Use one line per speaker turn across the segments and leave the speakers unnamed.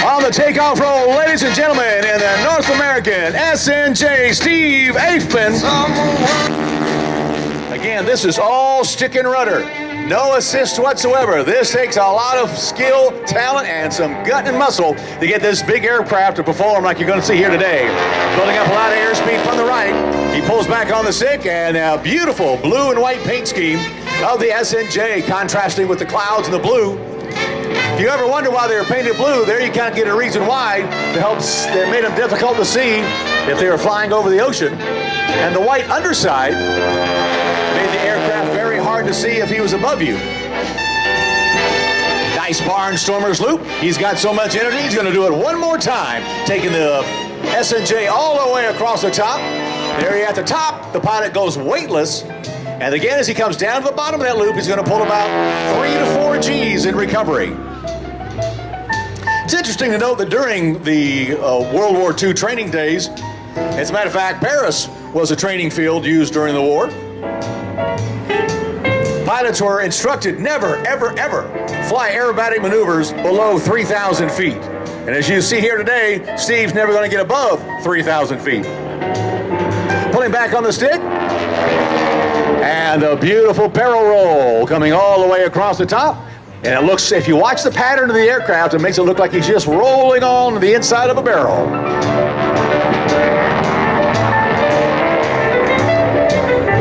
On the takeoff roll, ladies and gentlemen, in the North American SNJ, Steve Afeman. Again, this is all stick and rudder. No assist whatsoever. This takes a lot of skill, talent, and some gut and muscle to get this big aircraft to perform like you're going to see here today. Building up a lot of airspeed from the right. He pulls back on the stick, and a beautiful blue and white paint scheme of the SNJ contrasting with the clouds and the blue. If you ever wonder why they were painted blue, there you kind of get a reason why. It made them difficult to see if they were flying over the ocean. And the white underside made the aircraft very hard to see if he was above you. Nice barnstormer's loop. He's got so much energy, he's going to do it one more time, taking the SNJ all the way across the top. There he at the top, the pilot goes weightless. And again, as he comes down to the bottom of that loop, he's going to pull about 3 to 4 G's in recovery. It's interesting to note that during the World War II training days, as a matter of fact, Paris was a training field used during the war. Pilots were instructed never, ever, ever fly aerobatic maneuvers below 3,000 feet. And as you see here today, Steve's never going to get above 3,000 feet. Pulling back on the stick. And a beautiful barrel roll coming all the way across the top. And it looks, if you watch the pattern of the aircraft, it makes it look like he's just rolling on the inside of a barrel.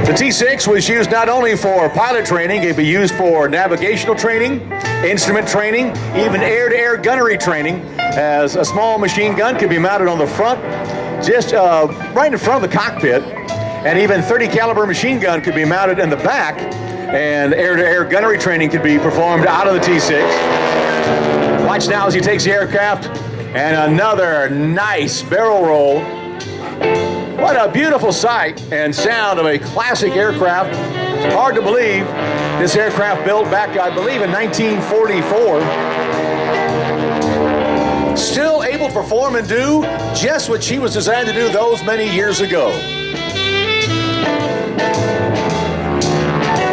The T6 was used not only for pilot training, it could be used for navigational training, instrument training, even air-to-air gunnery training, as a small machine gun could be mounted on the front, just right in front of the cockpit. And even 30 caliber machine gun could be mounted in the back, and air-to-air gunnery training could be performed out of the T6. Watch now as he takes the aircraft, and another nice barrel roll. What a beautiful sight and sound of a classic aircraft. Hard to believe this aircraft built back, I believe, in 1944. Still able to perform and do just what she was designed to do those many years ago.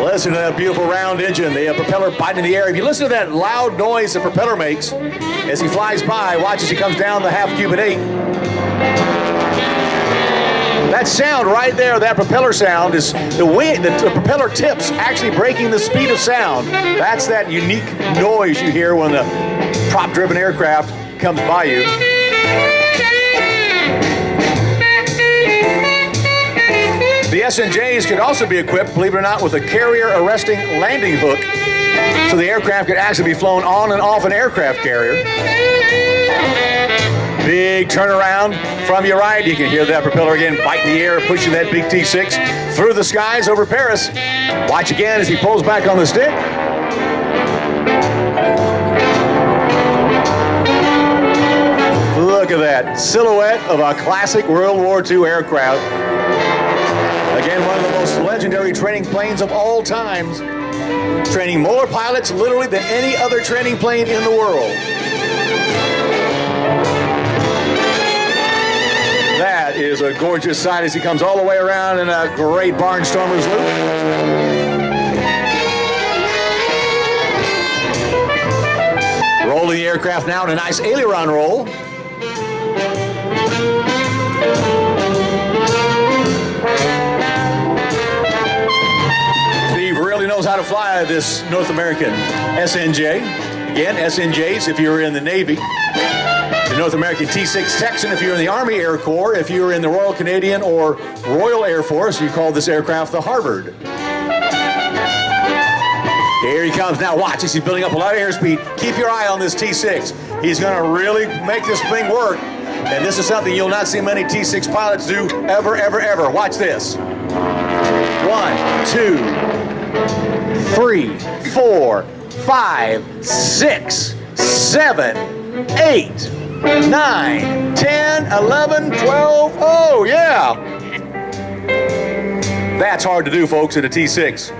Listen to that beautiful round engine, the propeller biting in the air. If you listen to that loud noise the propeller makes as he flies by, watch as he comes down the half Cuban 8. That sound right there, that propeller sound, is the wind, the propeller tips actually breaking the speed of sound. That's that unique noise you hear when the prop-driven aircraft comes by you. The SNJs could also be equipped, believe it or not, with a carrier arresting landing hook, so the aircraft could actually be flown on and off an aircraft carrier. Big turnaround from your right. You can hear that propeller again biting the air, pushing that big T6 through the skies over Paris. Watch again as he pulls back on the stick. Look at that silhouette of a classic World War II aircraft. Again, one of the most legendary training planes of all times, training more pilots literally than any other training plane in the world. That is a gorgeous sight as he comes all the way around in a great barnstormer's loop. Rolling the aircraft now in a nice aileron roll. Knows how to fly this North American SNJ. Again, SNJs if you're in the Navy. The North American T6 Texan if you're in the Army Air Corps. If you're in the Royal Canadian or Royal Air Force, you call this aircraft the Harvard. Here he comes. Now watch as he's building up a lot of airspeed. Keep your eye on this T6. He's going to really make this thing work. And this is something you'll not see many T6 pilots do ever, ever, ever. Watch this. 1, 2, 3, 4, 5, 6, 7, 8, 9, 10, 11, 12. Oh, yeah. That's hard to do, folks, in a T6.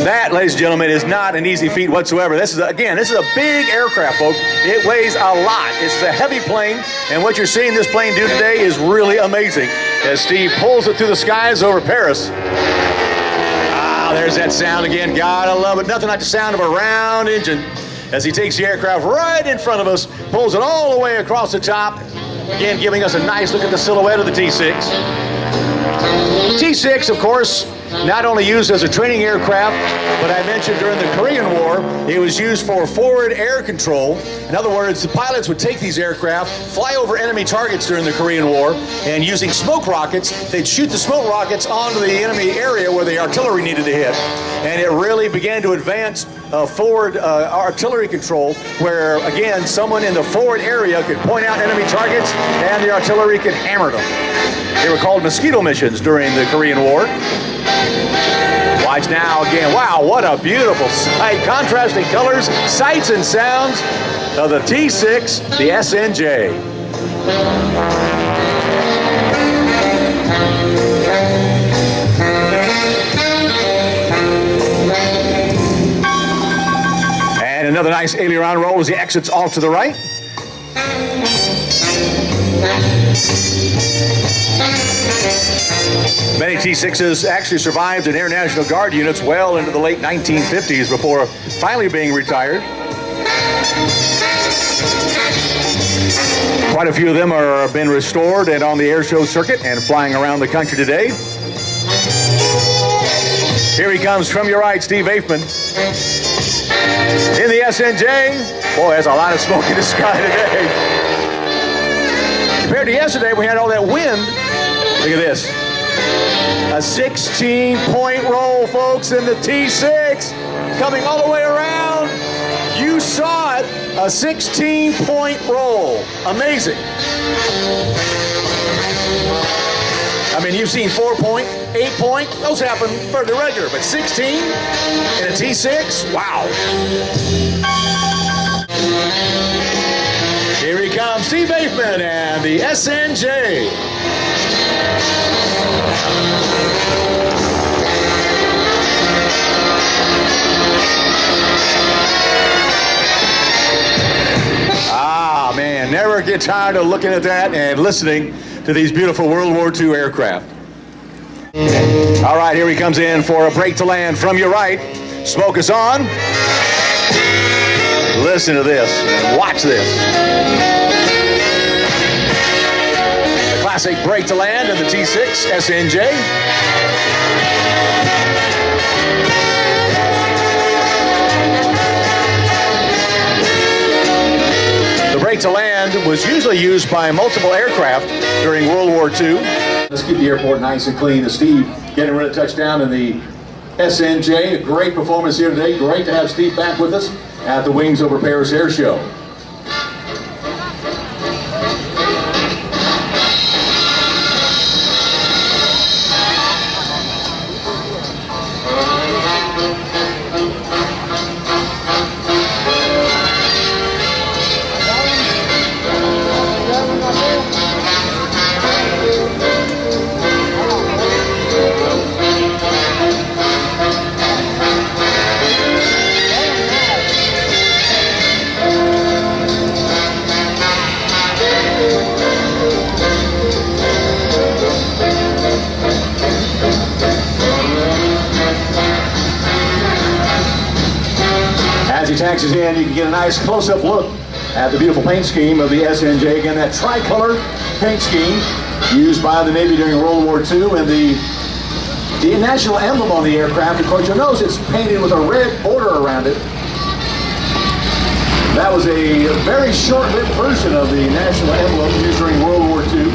That, ladies ladies and gentlemen, is not an easy feat whatsoever. This is a big aircraft, folks. It weighs a lot. It's a heavy plane, and what you're seeing this plane do today is really amazing as Steve pulls it through the skies over Paris. Ah, there's that sound again. Gotta love it. Nothing like the sound of a round engine as he takes the aircraft right in front of us, pulls it all the way across the top, again giving us a nice look at the silhouette of the T-6. T-6, of course, not only used as a training aircraft, but I mentioned during the Korean War, it was used for forward air control. In other words, the pilots would take these aircraft, fly over enemy targets during the Korean War, and using smoke rockets, they'd shoot the smoke rockets onto the enemy area where the artillery needed to hit. And it really began to advance forward artillery control, where, again, someone in the forward area could point out enemy targets, and the artillery could hammer them. They were called mosquito missions during the Korean War. Watch now again. Wow, what a beautiful sight. Contrasting colors, sights and sounds of the T-6, the SNJ. And another nice aileron roll as he exits off to the right. Many T-6s actually survived in Air National Guard units well into the late 1950s before finally being retired. Quite a few of them have been restored and on the airshow circuit and flying around the country today. Here he comes from your right, Steve Afeman. In the SNJ, boy, there's a lot of smoke in the sky today. Compared to yesterday, we had all that wind. Look at this. A 16-point roll, folks, in the T-6. Coming all the way around. You saw it. A 16-point roll. Amazing. I mean, you've seen 4-point, 8-point. Those happen fairly regular, but 16 in a T-6? Wow. Here he comes, Steve Afeman and the SNJ. Ah, man, never get tired of looking at that and listening to these beautiful World War II aircraft. All right, here he comes in for a break to land from your right. Smoke is on. Listen to this. Watch this. The classic break to land in the T-6 SNJ. The break to land was usually used by multiple aircraft during World War II. Let's keep the airport nice and clean. Steve getting ready to touch down in the SNJ. A great performance here today. Great to have Steve back with us at the Wings Over Paris Air Show. He taxis in, you can get a nice close-up look at the beautiful paint scheme of the SNJ. Again, that tricolor paint scheme used by the Navy during World War II, and the national emblem on the aircraft. Of course, you'll notice it's painted with a red border around it. That was a very short-lived version of the national emblem used during World War II.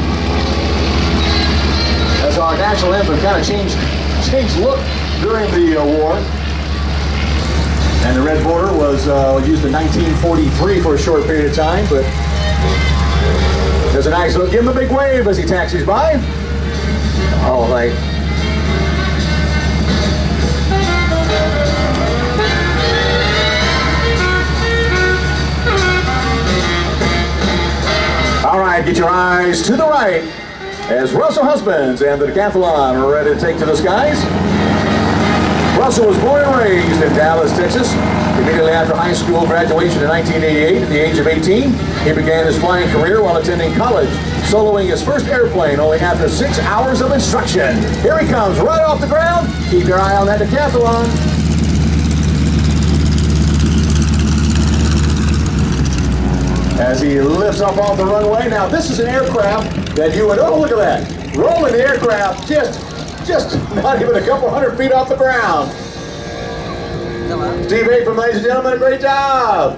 As our national emblem kind of changed look during the war. And the red border was used in 1943 for a short period of time, but there's a nice look. Give him a big wave as he taxis by. All right. All right, get your eyes to the right as Russell Husbands and the Decathlon are ready to take to the skies. Russell was born and raised in Dallas, Texas. Immediately after high school graduation in 1988, at the age of 18, he began his flying career while attending college, soloing his first airplane only after 6 hours of instruction. Here he comes, right off the ground. Keep your eye on that decathlon. As he lifts up off the runway. Now, this is an aircraft that you would, oh, look at that. Rolling the aircraft just not even a couple hundred feet off the ground. Steve Afeman, ladies and gentlemen, great job.